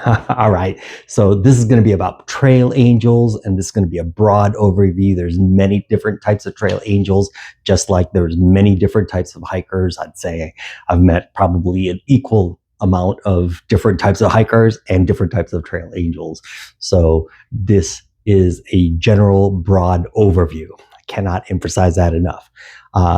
All right. So this is going to be about trail angels, and this is going to be a broad overview. There's many different types of trail angels, just like there's many different types of hikers. I'd say I've met probably an equal amount of different types of hikers and different types of trail angels. So this is a general broad overview. I cannot emphasize that enough.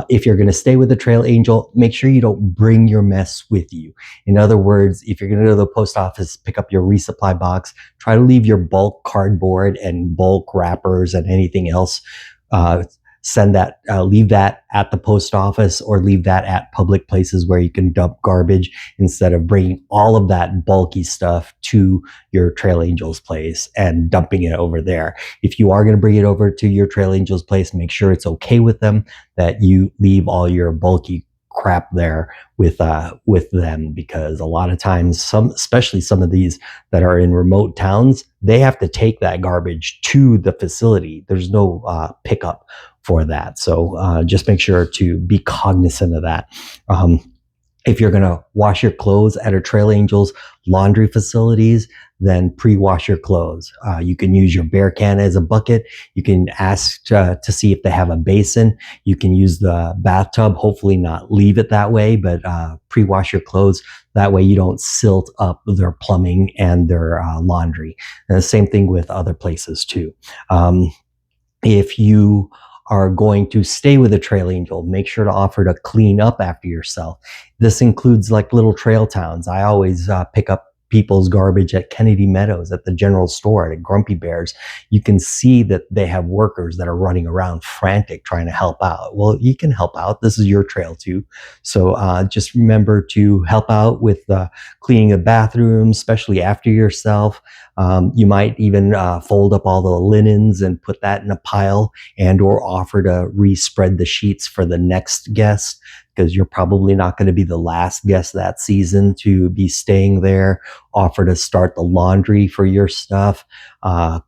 If you're going to stay with a trail angel, make sure you don't bring your mess with you. In other words, if you're going to go to the post office, pick up your resupply box, try to leave your bulk cardboard and bulk wrappers and anything else. Leave that at the post office, or leave that at public places where you can dump garbage, instead of bringing all of that bulky stuff to your Trail Angels place and dumping it over there. If you are going to bring it over to your Trail Angels place, make sure it's okay with them that you leave all your bulky crap there with them, because a lot of times, especially some of these that are in remote towns, they have to take that garbage to the facility. There's no pickup for that. So just make sure to be cognizant of that. If you're going to wash your clothes at a Trail Angels laundry facilities, then pre-wash your clothes. You can use your bear can as a bucket. You can ask to see if they have a basin. You can use the bathtub, hopefully not leave it that way, but pre-wash your clothes. That way you don't silt up their plumbing and their laundry. And the same thing with other places too. If you are going to stay with a trail angel, make sure to offer to clean up after yourself. This includes like little trail towns. I always pick up people's garbage at Kennedy Meadows, at the general store, at Grumpy Bears. You can see that they have workers that are running around frantic trying to help out. Well, you can help out. This is your trail too. So just remember to help out with cleaning the bathrooms, especially after yourself. You might even fold up all the linens and put that in a pile, and or offer to respread the sheets for the next guest, because you're probably not going to be the last guest that season to be staying there. Offer to start the laundry for your stuff,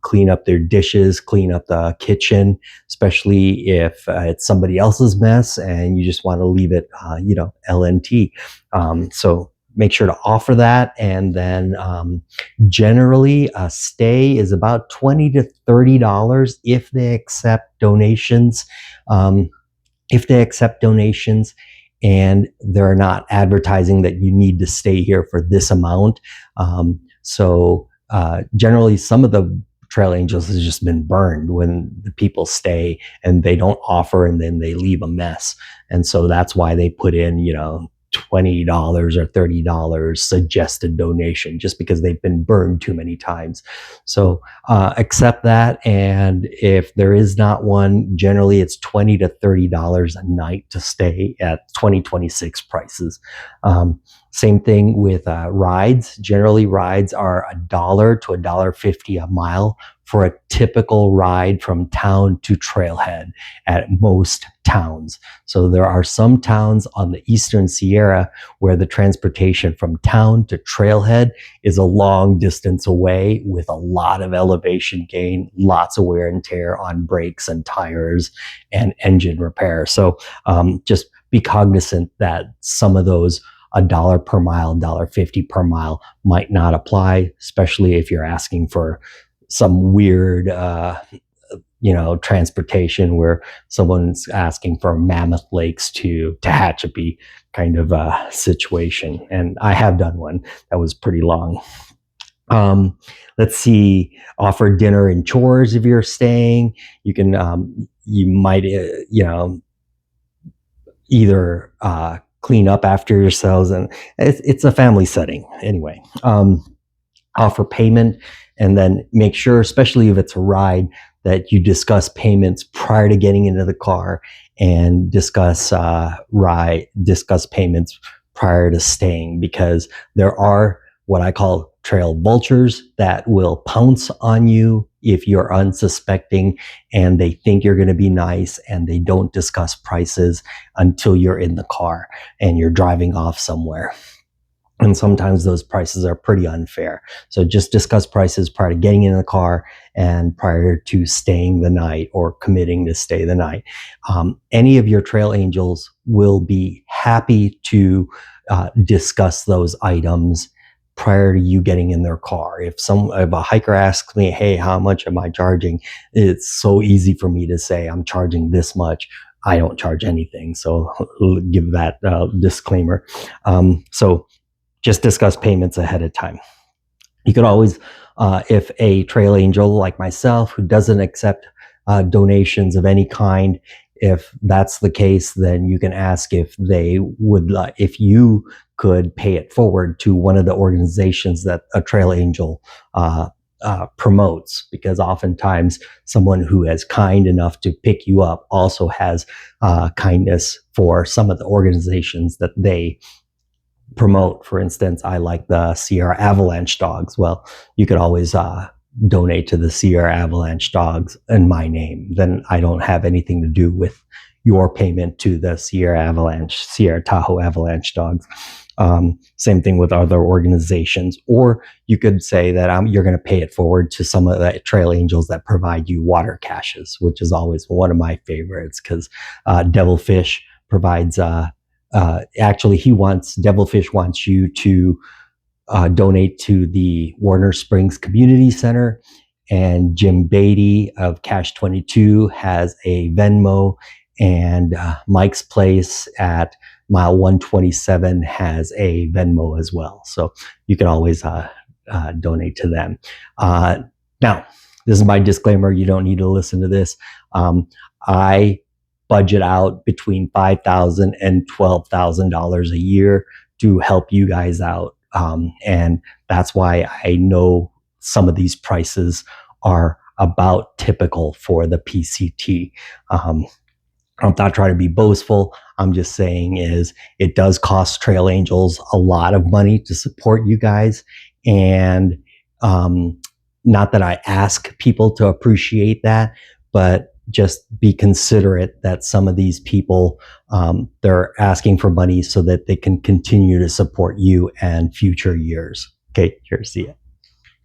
clean up their dishes, clean up the kitchen, especially if it's somebody else's mess and you just want to leave it, LNT. So make sure to offer that. And then generally a stay is about $20 to $30 if they accept donations. And they're not advertising that you need to stay here for this amount. Generally, some of the Trail Angels has just been burned when the people stay and they don't offer, and then they leave a mess. And so that's why they put in, $20 or $30 suggested donation, just because they've been burned too many times. So accept that. And if there is not one, generally it's $20 to $30 a night to stay at 2026 prices. Same thing with rides. Generally, rides are $1 to $1.50 a mile for a typical ride from town to trailhead at most towns. So there are some towns on the Eastern Sierra where the transportation from town to trailhead is a long distance away, with a lot of elevation gain, lots of wear and tear on brakes and tires and engine repair. So just be cognizant that some of those $1 per mile, $1.50 per mile might not apply, especially if you're asking for some weird, transportation where someone's asking for Mammoth Lakes to Tehachapi kind of situation. And I have done one that was pretty long. Let's see, offer dinner and chores if you're staying. You can, you might, either clean up after yourselves, and it's a family setting anyway. Offer payment, and then make sure, especially if it's a ride, that you discuss payments prior to getting into the car, and discuss payments prior to staying, because there are what I call trail vultures that will pounce on you if you're unsuspecting and they think you're going to be nice, and they don't discuss prices until you're in the car and you're driving off somewhere. And sometimes those prices are pretty unfair. So just discuss prices prior to getting in the car and prior to staying the night or committing to stay the night. Any of your trail angels will be happy to discuss those items prior to you getting in their car. If a hiker asks me, hey, how much am I charging? It's so easy for me to say I'm charging this much. I don't charge anything. So give that disclaimer. So just discuss payments ahead of time. You could always, if a trail angel like myself who doesn't accept donations of any kind, if that's the case, then you can ask if they would, if you could pay it forward to one of the organizations that a trail angel promotes, because oftentimes someone who is kind enough to pick you up also has kindness for some of the organizations that they promote. For instance, I like the Sierra Avalanche dogs. Well, you could always donate to the Sierra Avalanche dogs in my name. Then I don't have anything to do with your payment to the Sierra Tahoe Avalanche dogs. Same thing with other organizations. Or you could say that you're going to pay it forward to some of the trail angels that provide you water caches, which is always one of my favorites, because Devilfish provides actually, Devilfish wants you to donate to the Warner Springs Community Center, and Jim Beatty of Cash 22 has a Venmo, and Mike's Place at mile 127 has a Venmo as well. So you can always donate to them. Now, this is my disclaimer. You don't need to listen to this. I budget out between $5,000 and $12,000 a year to help you guys out. And that's why I know some of these prices are about typical for the PCT. I'm not trying to be boastful. I'm just saying it does cost trail angels a lot of money to support you guys. And not that I ask people to appreciate that, but just be considerate that some of these people, they're asking for money so that they can continue to support you and future years. Okay, cheers, see ya.